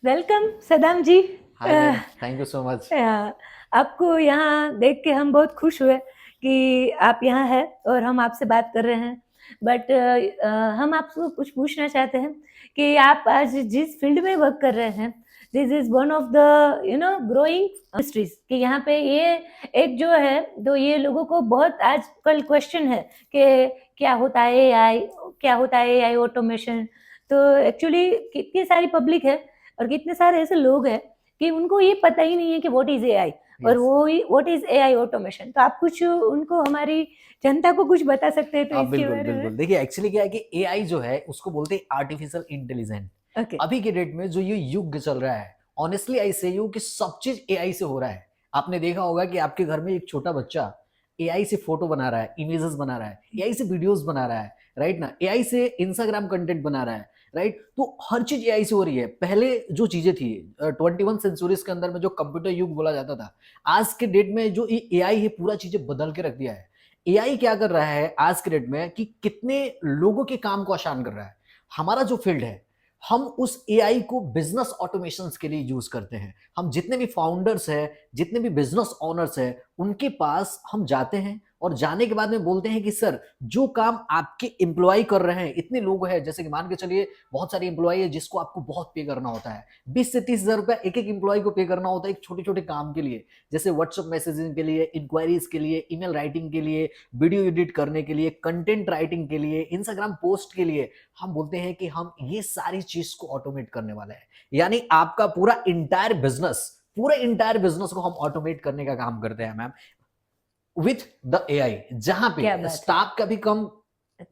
Welcome Saddam ji. Hi ma'am, thank you so much. आपको यहाँ देख के हम बहुत खुश हुए कि आप यहाँ हैं और हम आपसे बात कर रहे हैं। बट हम आपको कुछ पूछना चाहते हैं कि आप आज जिस फील्ड में वर्क कर रहे हैं, this is one of the growing industries कि यहाँ पे ये एक जो है, तो ये लोगों को बहुत आजकल क्वेश्चन है कि क्या होता है एआई, क्या होता है एआई ऑटोमेशन। तो एक्चुअली कितनी सारी पब्लिक है और कितने सारे ऐसे लोग हैं कि उनको ये पता ही नहीं है कि व्हाट इज एआई और यस। वो व्हाट इज एआई ऑटोमेशन। तो आप कुछ उनको, हमारी जनता को कुछ बता सकते हैं तो आप इसके बिल्कुल बारे में। बिल्कुल देखिए, एक्चुअली क्या है कि एआई जो है उसको बोलते हैं आर्टिफिशियल इंटेलिजेंस। ओके। अभी के डेट में जो ये युग चल रहा है, ऑनेस्टली आई से यू कि सब चीज एआई से हो रहा है। आपने देखा होगा कि आपके घर में एक छोटा बच्चा एआई से फोटो बना रहा है, इमेजेस बना रहा है, एआई से वीडियोस बना रहा है, राइट ना, एआई से इंस्टाग्राम कंटेंट बना रहा है, राइट। तो हर चीज एआई से हो रही है। पहले जो चीजें थी 21 सेंचुरीज के अंदर में जो कंप्यूटर युग बोला जाता था, आज के डेट में जो एआई है पूरा चीजें बदल के रख दिया है। एआई क्या कर रहा है आज के डेट में कि कितने लोगों के काम को आसान कर रहा है। हमारा जो फील्ड है, हम उस एआई को बिजनेस ऑटोमेशन के लिए यूज करते हैं। हम जितने भी फाउंडर्स हैं, जितने भी बिजनेस ओनर्स हैं, उनके पास हम जाते हैं और जाने के बाद में बोलते हैं कि सर, जो काम आपके एम्प्लॉय कर रहे हैं, इतने लोग हैं, जैसे कि मान के चलिए बहुत सारे एम्प्लॉय है जिसको आपको बहुत पे करना होता है, 20 से 30 हजार रुपया एक एक एम्प्लॉय को पे करना होता है एक छोटे छोटे काम के लिए, जैसे व्हाट्सएप मैसेजिंग के लिए, इंक्वायरीज के लिए, ईमेल राइटिंग के लिए, वीडियो एडिट करने के लिए, कंटेंट राइटिंग के लिए, इंस्टाग्राम पोस्ट के लिए। हम बोलते हैं कि हम ये सारी चीज को ऑटोमेट करने वाले हैं। यानी आपका पूरा इंटायर बिजनेस को हम ऑटोमेट करने का काम करते हैं मैम, विथ द एआई। जहां पे क्या बात है। स्टाफ का भी कम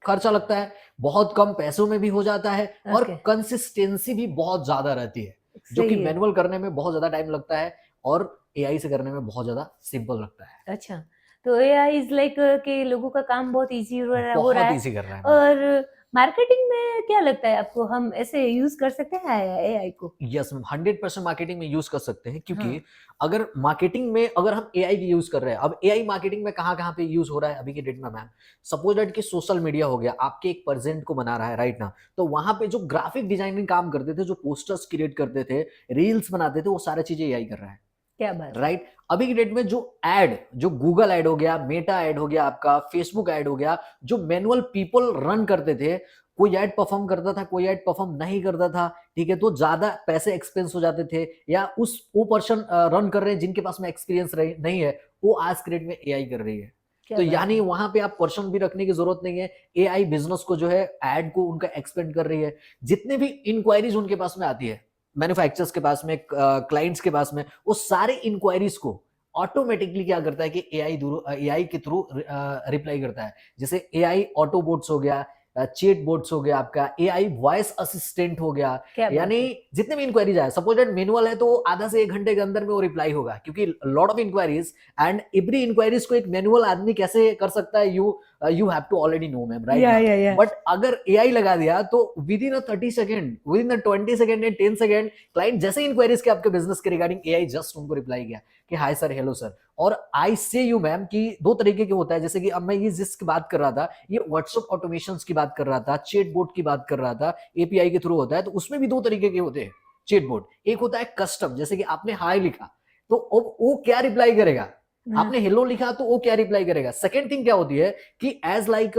खर्चा लगता है, बहुत कम पैसों में भी हो जाता है, और ओके। कंसिस्टेंसी भी बहुत ज्यादा रहती है, जो कि सही है। मैनुअल करने में बहुत ज्यादा टाइम लगता है और एआई से करने में बहुत ज्यादा सिंपल लगता है। अच्छा, तो एआई इज़ लाइक कि लोगों का काम बहुत ईज़ी हो रहा बहुत है। ईजी कर रहा है मैम। और मार्केटिंग में क्या लगता है आपको, हम ऐसे यूज़ कर सकते हैं एआई को? यस मैम, 100% मार्केटिंग में यूज कर सकते हैं, हाँ। क्योंकि अगर मार्केटिंग में अगर हम एआई की यूज कर रहे हैं, अब एआई मार्केटिंग में कहाँ कहाँ पे यूज हो रहा है अभी के डेट में मैम। सपोज दैट कि सोशल मीडिया हो गया, आपके एक प्रेजेंट को बना रहा है, राइट ना, तो वहां पे जो ग्राफिक डिजाइनिंग काम करते थे, जो पोस्टर्स क्रिएट करते थे, रील्स बनाते थे, वो सारी चीजें एआई कर रहा है, क्या बात है। राइट। अभी की डेट में जो गूगल ऐड हो गया, मेटा ऐड हो गया, आपका फेसबुक ऐड हो गया, जो मैनुअल पीपल रन करते थे, कोई ऐड परफॉर्म करता था, कोई ऐड परफॉर्म नहीं करता था, ठीक है, तो ज्यादा पैसे एक्सपेंस हो जाते थे, या वो पर्सन रन कर रहे हैं जिनके पास में एक्सपीरियंस नहीं है, वो आज के डेट में एआई कर रही है। क्या तो बात यानी है। वहां पे आप पर्सन भी रखने की जरूरत नहीं है, एआई बिजनेस को जो है एड को उनका एक्सपेंड कर रही है। जितने भी इंक्वायरीज उनके पास में आती है, मैन्युफैक्चरर्स के पास में, क्लाइंट्स के पास में, वो सारे इंक्वायरीज को ऑटोमेटिकली क्या करता है कि एआई के थ्रू रिप्लाई करता है। जैसे एआई ऑटो बोट्स हो गया, चैट बोट्स हो गया, आपका एआई वॉइस असिस्टेंट हो गया। क्या बात यानी है। जितने भी इंक्वायरीज आए, सपोज दैट मैनुअल है तो आधा से 1 घंटे के अंदर में वो रिप्लाई होगा, क्योंकि lot of inquiries, and every inquiries को एक मैनुअल आदमी कैसे कर सकता है, you have to already know ma'am, right ना। या। बट अगर एआई लगा दिया तो within 30 second, within 20 second and 10 second, client जैसे इंक्वायरीज के आपके बिजनेस के रिगार्डिंग, एआई जस्ट उनको रिप्लाई किया कि हाय सर, हेलो सर। और आई से यू मैम कि 2 तरीके के होता है, जैसे कि अब मैं ये जिसकी बात कर रहा था, ये व्हाट्सएप ऑटोमेशन की बात कर रहा था, चैट बोट की बात कर रहा था, एपीआई के थ्रू होता है, तो उसमें भी 2 तरीके के होते हैं चैट बोट। एक होता है कस्टम, जैसे कि आपने हाय लिखा तो वो क्या रिप्लाई करेगा, हाँ। आपने हेलो लिखा तो वो क्या रिप्लाई करेगा। सेकेंड थिंग क्या होती है कि एज लाइक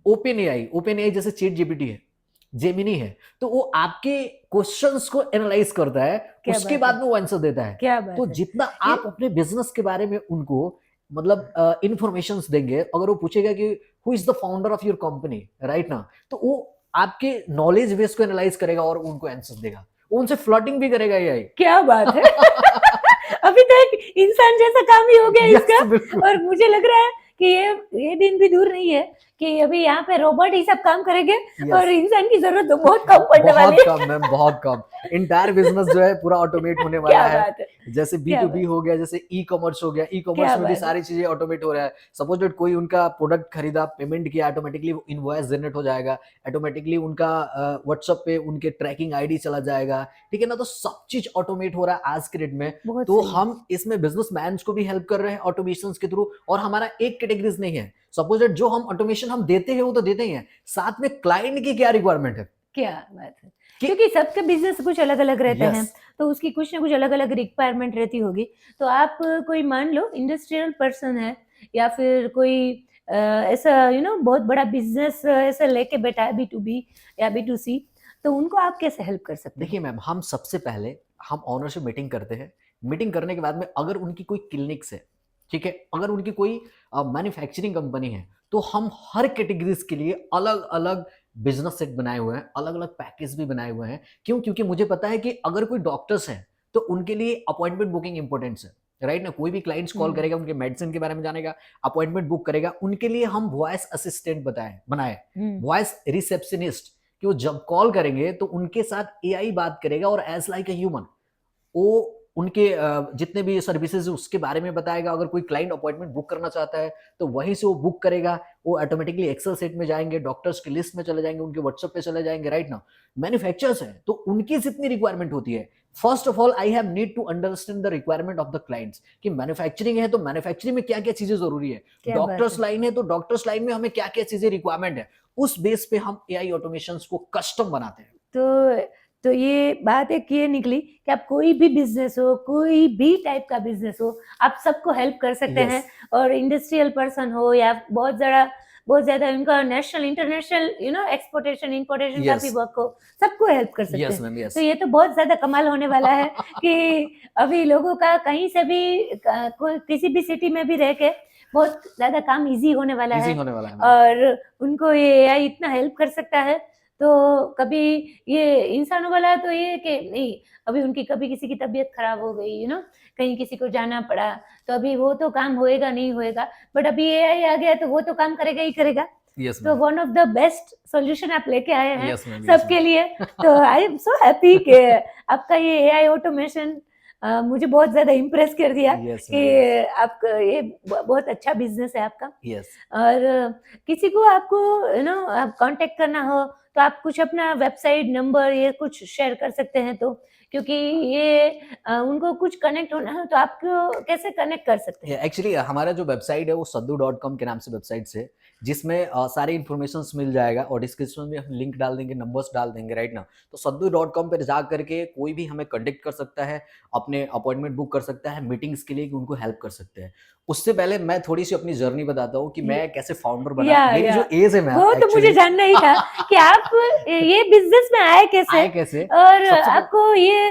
ओपन एआई जैसे चैट जीपीटी है, जेमिनी है, तो वो आपके क्वेश्चंस को एनालाइज करता है, क्या उसके बात है। बाद में वो आंसर देता है। क्या तो बात है। जितना ये आप अपने बिजनेस के बारे में उनको मतलब इंफॉर्मेशन देंगे, अगर वो पूछेगा कि who is the founder of your company, right ना, तो वो आपके नॉलेज बेस को एनालाइज करेगा और उनको आंसर देगा, वो उनसे फ्लर्टिंग भी करेगा ये क्या बात है। अभी तो एक इंसान जैसा काम ही हो गया इसका। यस बिल्कुल। और मुझे लग रहा है कि ये दिन भी दूर नहीं है कि अभी यहाँ पे रोबोट ही सब काम करेंगे यस, और इंसान की जरूरत तो बहुत कम पड़ने वाली बहुत है। कम मैम, बहुत कम। इंटायर बिजनेस जो है पूरा ऑटोमेट होने वाला क्या है। बात है। जैसे बी क्या टू बी बात। हो गया, जैसे ई कॉमर्स हो गया, ई कॉमर्स क्या में भी बात है। सारी चीजें ऑटोमेट हो रहा है। सपोज दैट कोई उनका प्रोडक्ट खरीदा, पेमेंट किया, ऑटोमेटिकली इनवॉइस जनरेट हो जाएगा, ऑटोमेटिकली उनका व्हाट्सएप पे उनके ट्रैकिंग आईडी चला जाएगा, ठीक है ना। तो सब चीज ऑटोमेट हो रहा है आज के डेट में। बहुत तो सही। हम इसमें बिजनेस को भी हेल्प कर रहे हैं ऑटोमेशन के थ्रू, और हमारा एक कैटेगरीज नहीं है। सपोज दैट जो हम ऑटोमेशन हम देते हैं वो तो देते ही हैं, साथ में क्लाइंट की क्या रिक्वायरमेंट है। क्या बात है। कि क्योंकि सबके बिजनेस कुछ अलग अलग रहते हैं, यस तो उसकी कुछ ना कुछ अलग अलग रिक्वायरमेंट रहती होगी। तो आप कोई मान लो इंडस्ट्रियल पर्सन है, या फिर कोई ऐसा बहुत बड़ा बिजनेस ऐसा लेके बैठा है, B2B या B2C, तो उनको आप कैसे हेल्प कर सकते हो? देखिए मैम, हम सबसे पहले हम ऑनर से मीटिंग करते हैं। मीटिंग करने के बाद में अगर उनकी कोई क्लिनिक्स है, ठीक है, अगर उनकी कोई मैन्युफैक्चरिंग कंपनी है, तो हम हर कैटेगरीज के लिए अलग अलग बिजनेस सेट बनाए हुए हैं, अलग अलग पैकेज भी बनाए हुए हैं। क्यों? क्योंकि मुझे पता है कि अगर कोई डॉक्टर्स हैं तो उनके लिए अपॉइंटमेंट बुकिंग इंपॉर्टेंस है, राइट ना। कोई भी क्लाइंट्स कॉल हुँ, करेगा, उनके मेडिसिन के बारे में जानेगा, अपॉइंटमेंट बुक करेगा, उनके लिए हम वॉइस असिस्टेंट बनाए, हुँ, वॉइस रिसेप्शनिस्ट, कि वो जब कॉल करेंगे तो उनके साथ एआई बात करेगा और एज लाइक अ ह्यूमन वो उनके जितने भी सर्विसेज उसके बारे में बताएगा। अगर कोई क्लाइंट अपॉइंटमेंट बुक करना चाहता है तो वहीं से वो बुक करेगा। वो ऑटोमेटिकली एक्सेल सेट में जाएंगे, डॉक्टर्स की लिस्ट में चले जाएंगे, उनके व्हाट्सएप पे चले जाएंगे, राइट ना। मैन्युफैक्चरर्स हैं तो उनकी जितनी रिक्वायरमेंट होती है, first of all I have need to understand the requirement of the clients, कि मैन्युफैक्चरिंग है तो मैन्युफैक्चरिंग में क्या क्या चीजें जरूरी है, क्या बात डॉक्टर्स है! लाइन है तो डॉक्टर्स लाइन में हमें क्या क्या चीजें रिक्वायरमेंट है। उस बेस पे हम एआई ऑटोमेशन को कस्टम बनाते हैं। तो तो ये बात एक ये निकली कि आप कोई भी बिज़नेस हो, कोई भी टाइप का बिज़नेस हो, आप सबको हेल्प कर सकते यस हैं। और इंडस्ट्रियल पर्सन हो या बहुत ज़्यादा उनका नेशनल, इंटरनेशनल एक्सपोर्टेशन, इम्पोर्टेशन का भी यस वर्क हो, सबको हेल्प कर सकते यस हैं। मैम तो यस। ये तो बहुत ज़्यादा कमाल होने वाला है कि अभी लोगों का कहीं से भी कोई किसी भी सिटी में भी रह के बहुत ज़्यादा काम ईज़ी होने वाला इजी है। होने वाला है मैम। और उनको ये एआई इतना हेल्प कर सकता है, तो कभी ये इंसानों वाला तो ये कि नहीं, अभी उनकी कभी किसी की तबीयत खराब हो गई, कहीं किसी को जाना पड़ा, तो अभी वो तो काम होएगा नहीं होएगा, बट अभी एआई आ गया तो वो तो काम करेगा ही करेगा। यस तो ma'am. One of the best solution आप लेके आए हैं यस मैम, यस सबके मैम। लिए। तो आई एम सो हैप्पी कि आपका ये एआई ऑटोमेशन मुझे बहुत ज़्यादा इम्प्रेस कर दिया यस कि मैम, यस। आपका ये बहुत अच्छा बिज़नेस है आपका। यस। और किसी को आपको आप कांटेक्ट करना हो, तो आप कुछ अपना वेबसाइट नंबर ये कुछ शेयर कर सकते हैं तो? क्योंकि ये उनको कुछ कनेक्ट होना हो तो आपको कैसे कनेक्ट कर सकते हैं? एक्चुअली हमारा जो वेबसाइट है वो sadhu.com के नाम से वेबसाइट से, जिसमें सारे इन्फॉर्मेशंस मिल जाएगा और डिस्क्रिप्शन में हम लिंक डाल देंगे, नंबर्स डाल देंगे, राइट ना। तो sadhu.com पर जा करके कोई भी हमें कांटेक्ट कर सकता है, अपने अपॉइंटमेंट बुक कर सकता है मीटिंग्स के लिए, कि उनको हेल्प कर सकते हैं। उससे पहले मैं थोड़ी सी अपनी जर्नी बताता हूँ कि ये मैं कैसे फाउंडर बना। मेरी या जो एज है मैम वो तो मुझे एक्चुअली जानना ही था कि आप ये बिज़नेस में आए कैसे? आए कैसे। और सबसे पहले आपको ये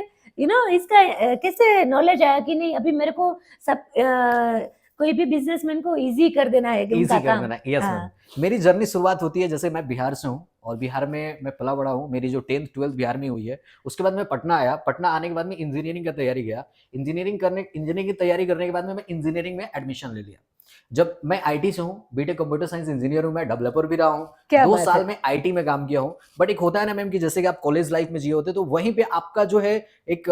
इसका कैसे नॉलेज आया कि नहीं अभी मेरे को सब कोई भी बिज़नेसमैन को ईज़ी कर देना है कि उनका ईज़ी कर काम? देना, यस मैम। हाँ, मेरी जर्नी शुरुआत होती है, जैसे मैं बिहार से हूँ और बिहार में मैं पला बड़ा हूँ। मेरी जो 10th 12th बिहार में हुई है। उसके बाद मैं पटना आया। पटना आने के बाद में इंजीनियरिंग का तैयारी किया। इंजीनियरिंग की तैयारी करने के बाद में मैं इंजीनियरिंग में एडमिशन ले लिया। जब मैं आईटी से हूँ, बीटेक कंप्यूटर साइंस इंजीनियर हूँ, मैं डेवलपर भी रहा हूँ। क्या 2 बात साल है! में आईटी में काम किया हूँ। बट एक होता है ना मैम कि जैसे कि आप कॉलेज लाइफ में जिए होते तो वहीं पे आपका जो है एक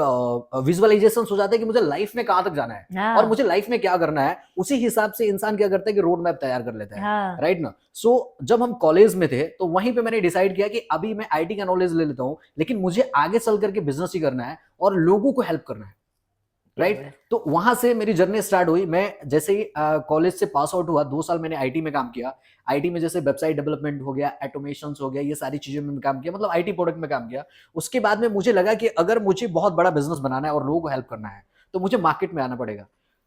विजुअलाइजेशन हो जाता है कि मुझे लाइफ में कहाँ तक जाना है और हाँ, मुझे लाइफ में क्या करना है। उसी हिसाब से इंसान क्या करता है कि रोड मैप तैयार कर लेता है, हाँ, राइट ना। सो जब हम कॉलेज में थे तो वहीं पे मैंने डिसाइड किया कि अभी मैं आईटी का नॉलेज ले लेता हूँ, लेकिन मुझे आगे चल करके बिजनेस ही करना है और लोगों को हेल्प करना है, क्या राइट। बात! तो वहां से मेरी जर्नी स्टार्ट हुई। मैं जैसे ही कॉलेज से पास आउट हुआ, 2 साल मैंने आईटी में काम किया। आईटी में जैसे वेबसाइट डेवलपमेंट हो गया, ऑटोमेशन हो गया, ये सारी चीजें में काम किया, मतलब आईटी प्रोडक्ट में काम किया। उसके बाद में मुझे लगा कि अगर मुझे बहुत बड़ा बिजनेस बनाना है और लोगों को हेल्प करना है तो मुझे मार्केट में आना पड़ेगा।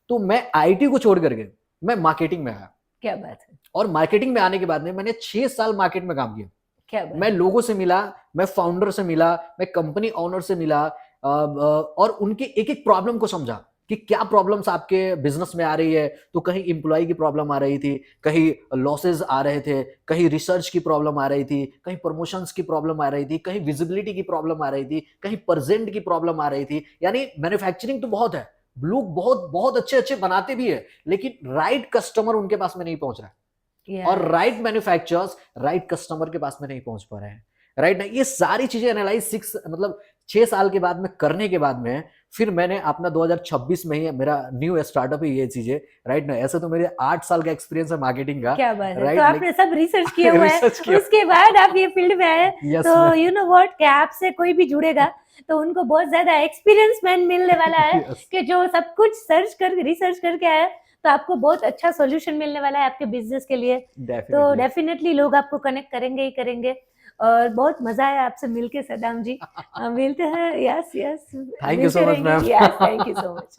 तो मैं आईटी को छोड़ करके मैं मार्केटिंग में आया। क्या बात है! और मार्केटिंग में आने के बाद में मैंने 6 साल मार्केट में काम किया। क्या बात मैं है! लोगों से मिला, मैं फाउंडर से मिला, मैं कंपनी ओनर से मिला, और उनके एक एक प्रॉब्लम को समझा कि क्या प्रॉब्लम्स आपके बिजनेस में आ रही है। तो कहीं इंप्लॉय की प्रॉब्लम आ रही थी, कहीं लॉसेज आ रहे थे, कहीं रिसर्च की प्रॉब्लम आ रही थी, कहीं प्रमोशंस की प्रॉब्लम आ रही थी, कहीं विजिबिलिटी की प्रॉब्लम आ रही थी, कहीं प्रेजेंट की प्रॉब्लम आ रही थी। यानी मैन्युफैक्चरिंग तो बहुत है, लोग बहुत बहुत अच्छे अच्छे बनाते भी है, लेकिन राइट कस्टमर उनके पास में नहीं पहुंच रहा है। और right yes, manufacturers right customer के पास में नहीं पहुंच पा रहे हैं, राइट ना। ये सारी चीजें एनालाइज 6 साल के बाद में करने के बाद में फिर मैंने अपना 2026 में ही मेरा न्यू स्टार्टअप है ये चीजें, राइट ना। ऐसे तो मेरे 8 साल का एक्सपीरियंस है मार्केटिंग का, क्या बात है! तो राइट। आपने सब रिसर्च किया हुआ है, रिसर्च किया। उसके बाद आप ये फील्ड में आए, यस तो मैम। यू नो व्हाट कि आपसे कोई भी जुड़ेगा, तो उनको बहुत ज़्यादा एक्सपीरियंस मैन मिलने वाला है यस कि जो सब कुछ रिसर्च करके आया, तो आपको बहुत अच्छा सॉल्यूशन मिलने वाला है आपके बिज़नेस के लिए। तो डेफिनेटली। डेफ़िनेटली लोग आपको कनेक्ट करेंगे ही करेंगे। और बहुत मज़ा आया आपसे मिलके सदाम जी। मिलते हैं, यस, यस, थैंक यू मिलते सो मच रहेंगे। Ma'am. Yes, thank you so much.